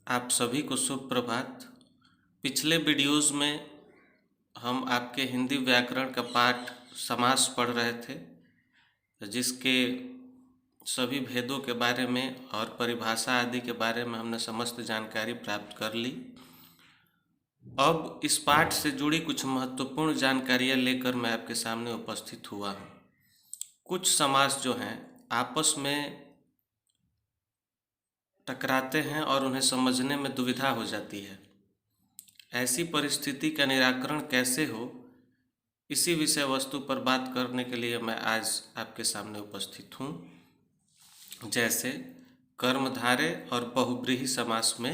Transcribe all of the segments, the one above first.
आप सभी को शुभ प्रभात। पिछले वीडियोस में हम आपके हिंदी व्याकरण का पाठ समास पढ़ रहे थे, जिसके सभी भेदों के बारे में और परिभाषा आदि के बारे में हमने समस्त जानकारी प्राप्त कर ली। अब इस पाठ से जुड़ी कुछ महत्वपूर्ण जानकारियाँ लेकर मैं आपके सामने उपस्थित हुआ हूँ। कुछ समास जो हैं आपस में टकराते हैं और उन्हें समझने में दुविधा हो जाती है। ऐसी परिस्थिति का निराकरण कैसे हो, इसी विषय वस्तु पर बात करने के लिए मैं आज आपके सामने उपस्थित हूँ। जैसे कर्मधारय और बहुव्रीहि समास में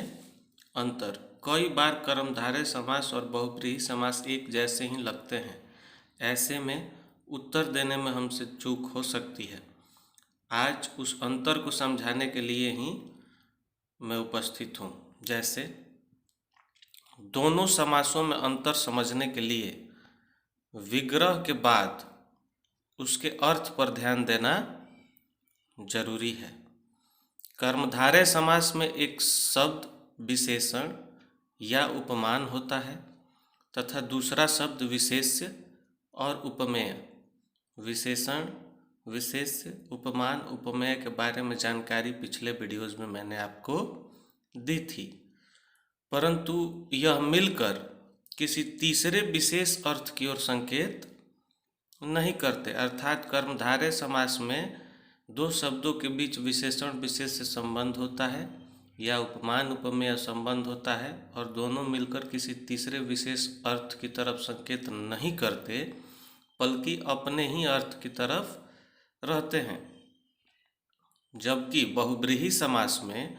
अंतर। कई बार कर्मधारय समास और बहुव्रीहि समास एक जैसे ही लगते हैं। ऐसे में उत्तर देने में हमसे चूक हो सकती है। आज उस अंतर को समझाने के लिए ही मैं उपस्थित हूँ। जैसे दोनों समासों में अंतर समझने के लिए विग्रह के बाद उसके अर्थ पर ध्यान देना जरूरी है। कर्मधारय समास में एक शब्द विशेषण या उपमान होता है तथा दूसरा शब्द विशेष्य और उपमेय। विशेषण, विशेष्य, उपमान, उपमेय के बारे में जानकारी पिछले वीडियोज़ में मैंने आपको दी थी, परंतु यह मिलकर किसी तीसरे विशेष अर्थ की ओर संकेत नहीं करते। अर्थात कर्मधारय समास में दो शब्दों के बीच विशेषण विशेष से संबंध होता है या उपमान उपमेय संबंध होता है और दोनों मिलकर किसी तीसरे विशेष अर्थ की तरफ संकेत नहीं करते, बल्कि अपने ही अर्थ की तरफ रहते हैं। जबकि बहुव्रीहि समास में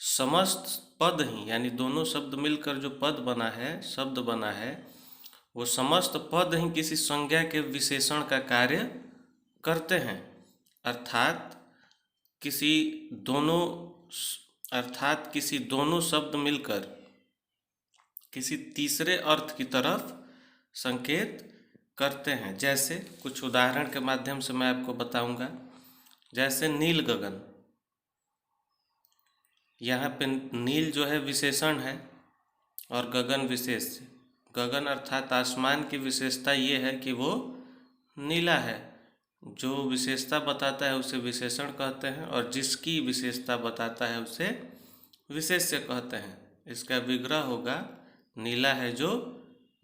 समस्त पद ही, यानी दोनों शब्द मिलकर जो पद बना है, शब्द बना है, वो समस्त पद ही किसी संज्ञा के विशेषण का कार्य करते हैं। अर्थात किसी दोनों शब्द मिलकर किसी तीसरे अर्थ की तरफ संकेत करते हैं। जैसे कुछ उदाहरण के माध्यम से मैं आपको बताऊंगा। जैसे नील गगन, यहाँ पे नील जो है विशेषण है और गगन विशेष्य। गगन अर्थात आसमान की विशेषता ये है कि वो नीला है। जो विशेषता बताता है उसे विशेषण कहते हैं और जिसकी विशेषता बताता है उसे विशेष्य कहते हैं। इसका विग्रह होगा नीला है जो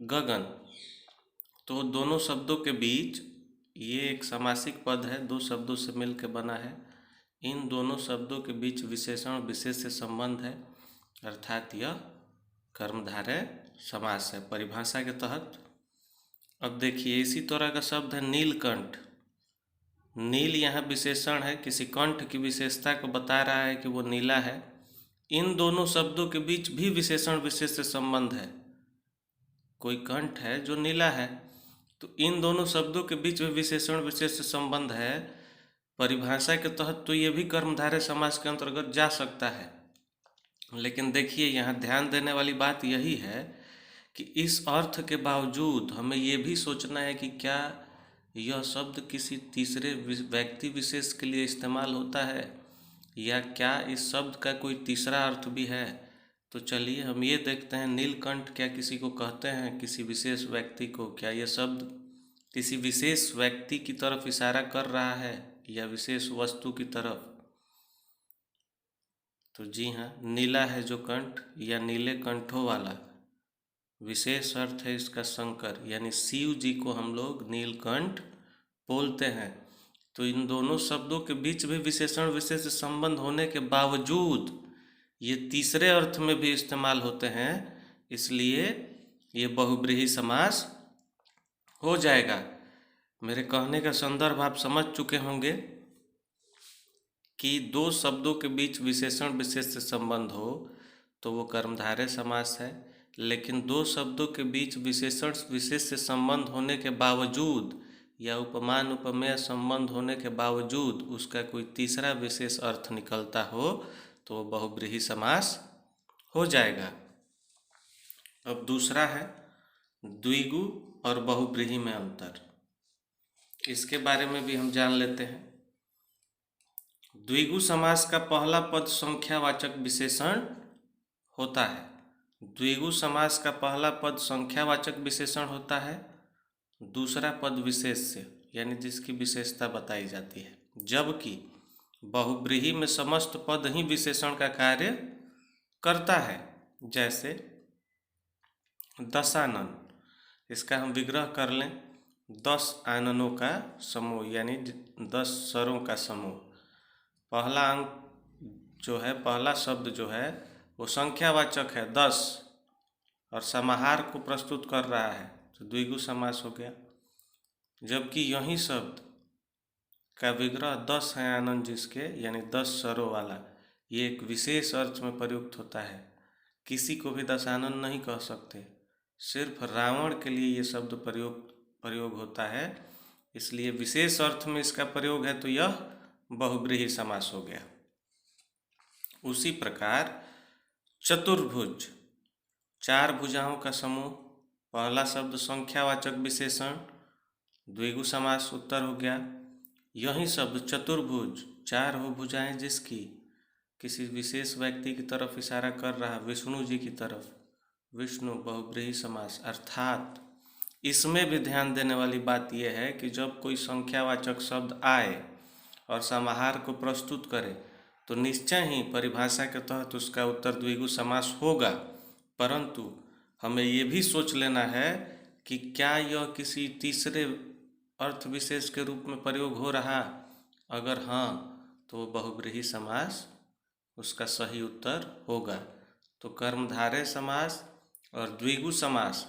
गगन। तो दोनों शब्दों के बीच, ये एक समासिक पद है, दो शब्दों से मिलकर बना है। इन दोनों शब्दों के बीच विशेषण विशेष से संबंध है, अर्थात यह कर्मधारय समास है परिभाषा के तहत। अब देखिए, इसी तरह का शब्द है नीलकंठ। नील यहाँ विशेषण है, किसी कंठ की विशेषता को बता रहा है कि वो नीला है। इन दोनों शब्दों के बीच भी विशेषण विशेष से संबंध है। कोई कंठ है जो नीला है, तो इन दोनों शब्दों के बीच में विशेषण विशेष से संबंध है परिभाषा के तहत, तो ये भी कर्मधारय समास के अंतर्गत जा सकता है। लेकिन देखिए, यहाँ ध्यान देने वाली बात यही है कि इस अर्थ के बावजूद हमें ये भी सोचना है कि क्या यह शब्द किसी तीसरे व्यक्ति विशेष के लिए इस्तेमाल होता है या क्या इस शब्द का कोई तीसरा अर्थ भी है। तो चलिए हम ये देखते हैं, नीलकंठ क्या किसी को कहते हैं, किसी विशेष व्यक्ति को? क्या यह शब्द किसी विशेष व्यक्ति की तरफ इशारा कर रहा है या विशेष वस्तु की तरफ? तो जी हाँ, नीला है जो कंठ या नीले कंठों वाला, विशेष अर्थ है इसका शंकर, यानी शिव जी को हम लोग नीलकंठ बोलते हैं। तो इन दोनों शब्दों के बीच भी विशेषण विशेष संबंध होने के बावजूद ये तीसरे अर्थ में भी इस्तेमाल होते हैं, इसलिए ये बहुव्रीहि समास हो जाएगा। मेरे कहने का संदर्भ आप समझ चुके होंगे कि दो शब्दों के बीच विशेषण विशेष से संबंध हो तो वो कर्मधारय समास है, लेकिन दो शब्दों के बीच विशेषण विशेष से संबंध होने के बावजूद या उपमान उपमेय संबंध होने के बावजूद उसका कोई तीसरा विशेष अर्थ निकलता हो तो वो बहुव्रीहि समास हो जाएगा। अब दूसरा है द्विगु और बहुव्रीहि में अंतर। इसके बारे में भी हम जान लेते हैं। द्विगु समास का पहला पद संख्यावाचक विशेषण होता है। द्विगु समास का पहला पद संख्यावाचक विशेषण होता है, दूसरा पद विशेष्य यानी जिसकी विशेषता बताई जाती है, जबकि बहुब्रीहि में समस्त पद ही विशेषण का कार्य करता है। जैसे दशानन, इसका हम विग्रह कर लें, 10 आननों का समूह यानी 10 स्वरों का समूह। पहला अंक जो है, पहला शब्द जो है वो संख्यावाचक है 10 और समाहार को प्रस्तुत कर रहा है, तो द्विगु समास हो गया। जबकि यही शब्द का विग्रह 10 है आनंद जिसके यानी 10 स्वरों वाला, ये एक विशेष अर्थ में प्रयुक्त होता है। किसी को भी दशानन नहीं कह सकते, सिर्फ रावण के लिए ये शब्द प्रयोग होता है, इसलिए विशेष अर्थ में इसका प्रयोग है, तो यह बहुब्रीहि समास हो गया। उसी प्रकार चतुर्भुज, 4 भुजाओं का समूह, पहला शब्द संख्यावाचक विशेषण, द्विगु समास उत्तर हो गया। यही शब्द चतुर्भुज, 4 हो भुजाएं जिसकी, किसी विशेष व्यक्ति की तरफ इशारा कर रहा, विष्णु जी की तरफ, विष्णु बहुब्रीहि समास। अर्थात इसमें भी ध्यान देने वाली बात यह है कि जब कोई संख्यावाचक शब्द आए और समाहार को प्रस्तुत करे तो निश्चय ही परिभाषा के तहत उसका उत्तर द्विगु समास होगा, परंतु हमें ये भी सोच लेना है कि क्या यह किसी तीसरे अर्थ विशेष के रूप में प्रयोग हो रहा, अगर हाँ तो बहुब्रीहि समास उसका सही उत्तर होगा। तो कर्मधारय समास और द्विगु समास,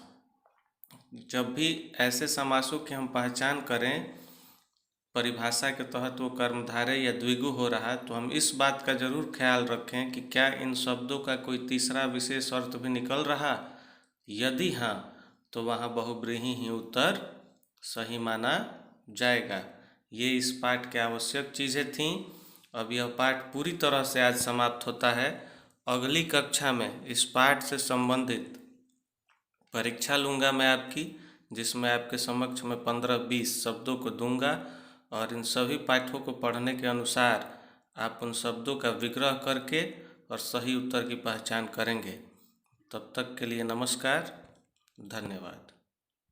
जब भी ऐसे समासों की हम पहचान करें परिभाषा के तहत वो कर्मधारय या द्विगु हो रहा है, तो हम इस बात का जरूर ख्याल रखें कि क्या इन शब्दों का कोई तीसरा विशेष अर्थ भी निकल रहा, यदि हाँ तो वहाँ बहुब्रीहि ही उत्तर सही माना जाएगा। ये इस पाठ के आवश्यक चीज़ें थीं। अब यह पाठ पूरी तरह से आज समाप्त होता है। अगली कक्षा में इस पाठ से संबंधित परीक्षा लूँगा मैं आपकी, जिसमें आपके समक्ष में 15-20 शब्दों को दूंगा और इन सभी पाठों को पढ़ने के अनुसार आप उन शब्दों का विग्रह करके और सही उत्तर की पहचान करेंगे। तब तक के लिए नमस्कार, धन्यवाद।